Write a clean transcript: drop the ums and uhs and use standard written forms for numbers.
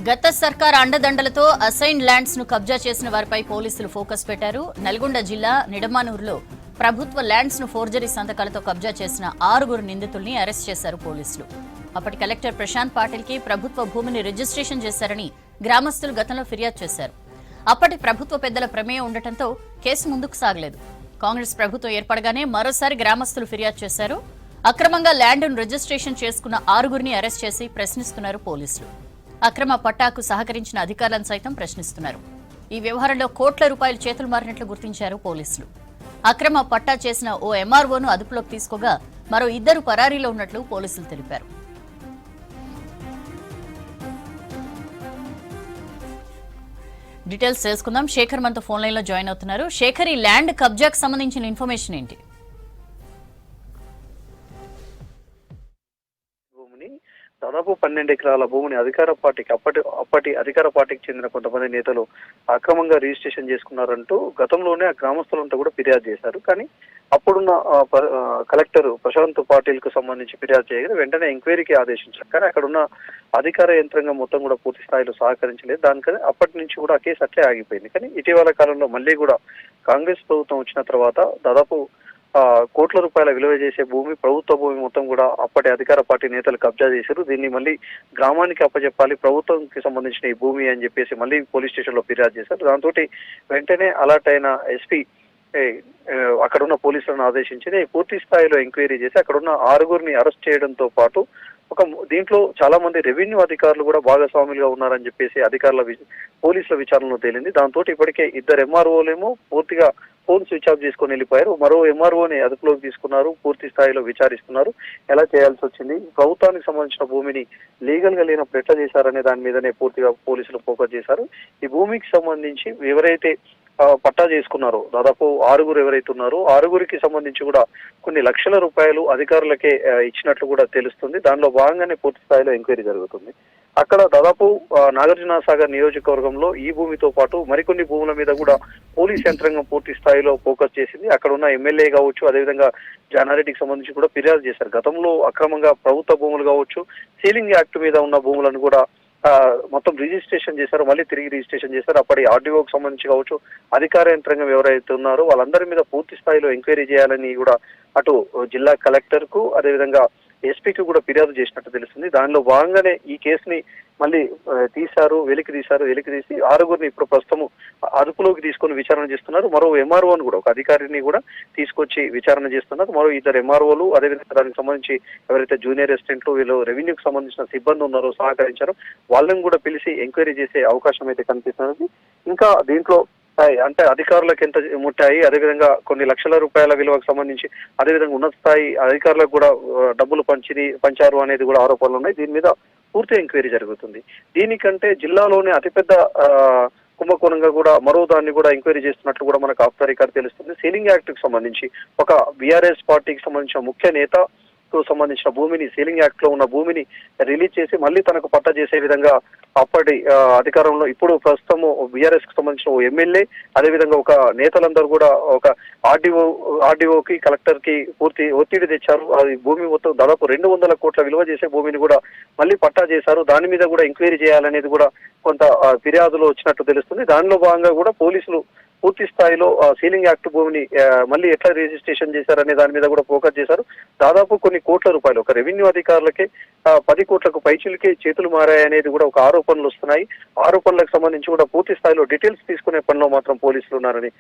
గత సర్కార్ అండదండలతో అసైన్ ల్యాండ్స్ ను కబ్జా చేసిన వారిపై పోలీసులు ఫోకస్ పెట్టారు. నల్గొండ జిల్లా నిడమానూరులో ప్రభుత్వ ల్యాండ్స్ ను ఫోర్జరీ సంతకాలతో కబ్జా చేసిన 6 నిందితుల్ని అరెస్ట్ చేశారు పోలీసులు. అప్పటి కలెక్టర్ ప్రశాంత్ పాటిల్ కి ప్రభుత్వ భూమిని రిజిస్ట్రేషన్ చేశారని గ్రామస్తులు గతంలో ఫిర్యాదు చేశారు. అప్పటి ప్రభుత్వ పెద్దల ప్రమేయం ఉండటంతో కేసు ముందుకు సాగలేదు. కాంగ్రెస్ ప్రభుత్వం ఏర్పడగానే మరోసారి గ్రామస్తులు ఫిర్యాదు చేశారు. అక్రమంగా ల్యాండ్ను రిజిస్ట్రేషన్ చేసుకున్న 6 అరెస్ట్ చేసి ప్రశ్నిస్తున్నారు పోలీసులు. అక్రమ పట్టాకు సహకరించిన అధికారులను సైతం ప్రశ్నిస్తున్నారు. ఈ వ్యవహారంలో కోట్ల రూపాయలు చేతులు మారినట్లు గుర్తించారు పోలీసులు. అక్రమ పట్టా చేసిన ఓ ఎంఆర్ఓను అదుపులోకి తీసుకోగా మరో 2 పరారీలో ఉన్నట్లు పోలీసులు తెలిపారు. డీటెయిల్స్ తెలుసుకుందాం. శేఖర్ మనతో ఫోన్ లైన్ లో జాయిన్ అవుతున్నారు. శేఖర్, ఈ ల్యాండ్ కబ్జాకు సంబంధించిన ఇన్ఫర్మేషన్ ఏంటి? దాదాపు 12 ఎకరాల భూమిని అధికార పార్టీకి అప్పటి అధికార పార్టీకి చెందిన కొంతమంది నేతలు అక్రమంగా రిజిస్ట్రేషన్ చేసుకున్నారంటూ గతంలోనే ఆ గ్రామస్తులంతా కూడా ఫిర్యాదు చేశారు. కానీ అప్పుడున్న కలెక్టర్ ప్రశాంత్ పాటిల్ కు సంబంధించి ఫిర్యాదు చేయగా వెంటనే ఎంక్వైరీకి ఆదేశించారు. కానీ అక్కడున్న అధికార యంత్రాంగం మొత్తం కూడా పూర్తి స్థాయిలో సహకరించలేదు. దానికని అప్పటి నుంచి కూడా ఆ కేసు అట్లే ఆగిపోయింది. కానీ ఇటీవల కాలంలో మళ్ళీ కూడా కాంగ్రెస్ ప్రభుత్వం వచ్చిన తర్వాత దాదాపు కోట్ల రూపాయల విలువ చేసే భూమి, ప్రభుత్వ భూమి మొత్తం కూడా అప్పటి అధికార పార్టీ నేతలు కబ్జా చేశారు. దీన్ని మళ్ళీ గ్రామానికి అప్పచెప్పాలి, ప్రభుత్వంకి సంబంధించిన ఈ భూమి అని చెప్పేసి మళ్ళీ పోలీస్ స్టేషన్ లో ఫిర్యాదు చేశారు. దాంతో వెంటనే అలర్ట్ అయిన ఎస్పీ అక్కడున్న పోలీసులను ఆదేశించి పూర్తి స్థాయిలో ఎంక్వైరీ చేసి అక్కడున్న 6 అరెస్ట్ చేయడంతో పాటు దీంట్లో చాలా మంది రెవెన్యూ అధికారులు కూడా భాగస్వాములుగా ఉన్నారని చెప్పేసి పోలీసుల విచారణలో తేలింది. దాంతో ఇప్పటికే 2 ఎంఆర్ఓలేమో పూర్తిగా ఫోన్ స్విచ్ ఆఫ్ చేసుకుని వెళ్ళిపోయారు. మరో ఎంఆర్ఓని అదుపులోకి తీసుకున్నారు, పూర్తి స్థాయిలో విచారిస్తున్నారు. ఎలా చేయాల్సి వచ్చింది, ప్రభుత్వానికి సంబంధించిన భూమిని లీగల్ గా లేనప్పుడు ఎట్లా చేశారనే దాని మీదనే పూర్తిగా పోలీసులు ఫోకస్ చేశారు. ఈ భూమికి సంబంధించి ఎవరైతే పట్టా చేసుకున్నారో దాదాపు 6 ఎవరైతే ఉన్నారో 6కి సంబంధించి కూడా కొన్ని లక్షల రూపాయలు అధికారులకే ఇచ్చినట్లు కూడా తెలుస్తుంది. దానిలో భాగంగానే పూర్తి స్థాయిలో ఎంక్వైరీ జరుగుతుంది. అక్కడ దాదాపు నాగార్జున సాగర్ నియోజకవర్గంలో ఈ భూమితో పాటు మరికొన్ని భూముల మీద కూడా పోలీస్ యంత్రాంగం పూర్తి స్థాయిలో ఫోకస్ చేసింది. అక్కడ ఉన్న ఎమ్మెల్యే కావచ్చు, అదేవిధంగా జానారెడ్డికి సంబంధించి కూడా ఫిర్యాదు చేశారు. గతంలో అక్రమంగా ప్రభుత్వ భూములు కావచ్చు, సీలింగ్ యాక్ట్ మీద ఉన్న భూములను కూడా మొత్తం రిజిస్ట్రేషన్ చేశారు, మళ్ళీ తిరిగి రిజిస్ట్రేషన్ చేశారు. అప్పటి ఆర్డీఓకి సంబంధించి కావచ్చు, అధికార యంత్రాంగం ఎవరైతే ఉన్నారో వాళ్ళందరి మీద పూర్తి స్థాయిలో ఎంక్వైరీ చేయాలని కూడా అటు జిల్లా కలెక్టర్ కు అదేవిధంగా ఎస్పీకి కూడా ఫిర్యాదు చేసినట్టు తెలుస్తుంది. దానిలో భాగంగానే ఈ కేసుని మళ్ళీ వెలికి తీసి 6 ఇప్పుడు ప్రస్తుతం అదుపులోకి తీసుకొని విచారణ చేస్తున్నారు. మరో ఎంఆర్ఓను కూడా, ఒక అధికారిని కూడా తీసుకొచ్చి విచారణ చేస్తున్నారు. మరో 2 ఎంఆర్ఓలు అదేవిధంగా దానికి సంబంధించి ఎవరైతే జూనియర్ అసిస్టెంట్లు వీళ్ళు రెవెన్యూకి సంబంధించిన సిబ్బంది ఉన్నారో సహకరించారో వాళ్ళని కూడా పిలిచి ఎంక్వైరీ చేసే అవకాశం అయితే కనిపిస్తున్నది. ఇంకా దీంట్లో అంటే అధికారులకు ఎంత ముట్టాయి, అదేవిధంగా కొన్ని లక్షల రూపాయల విలువకు సంబంధించి అదేవిధంగా ఉన్నత స్థాయి అధికారులకు కూడా డబ్బులు పంచారు అనేది కూడా ఆరోపణలు ఉన్నాయి. దీని మీద పూర్తి ఎంక్వైరీ జరుగుతుంది. దీనికంటే జిల్లాలోనే అతిపెద్ద కుంభకోణంగా కూడా మరో దాన్ని కూడా ఎంక్వైరీ చేస్తున్నట్లు కూడా మనకు ఆఫ్ ద రికార్డ్ తెలుస్తుంది. సీలింగ్ యాక్ట్ కు సంబంధించి ఒక బీఆర్ఎస్ పార్టీకి సంబంధించిన ముఖ్య నేత సంబంధించిన భూమిని, సీలింగ్ యాక్ట్ లో ఉన్న భూమిని రిలీజ్ చేసి మళ్ళీ తనకు పట్టా చేసే విధంగా అప్పటి అధికారంలో ఇప్పుడు ప్రస్తుతం బీఆర్ఎస్ కు సంబంధించిన ఓ ఎమ్మెల్యే అదేవిధంగా ఒక నేతలందరూ కూడా ఒక ఆర్డీఓకి కలెక్టర్ కి పూర్తి ఒత్తిడి తెచ్చారు. అది భూమి మొత్తం దాదాపు 200 కోట్ల విలువ చేసే భూమిని కూడా మళ్ళీ పట్టా చేశారు. దాని మీద కూడా ఎంక్వైరీ చేయాలనేది కూడా కొంత ఫిర్యాదులో వచ్చినట్టు తెలుస్తుంది. దానిలో భాగంగా కూడా పోలీసులు పూర్తి స్థాయిలో సీలింగ్ యాక్ట్ భూమిని మళ్ళీ ఎట్లా రిజిస్ట్రేషన్ చేశారనే దాని మీద కూడా ఫోకస్ చేశారు. దాదాపు కొన్ని కోట్ల రూపాయలు ఒక రెవెన్యూ అధికారులకే 10 కోట్లకు పైచిలకే చేతులు మారాయనేది కూడా ఒక ఆరోపణలు వస్తున్నాయి. ఆరోపణలకు సంబంధించి కూడా పూర్తి స్థాయిలో డీటెయిల్స్ తీసుకునే పనిలో మాత్రం పోలీసులు ఉన్నారని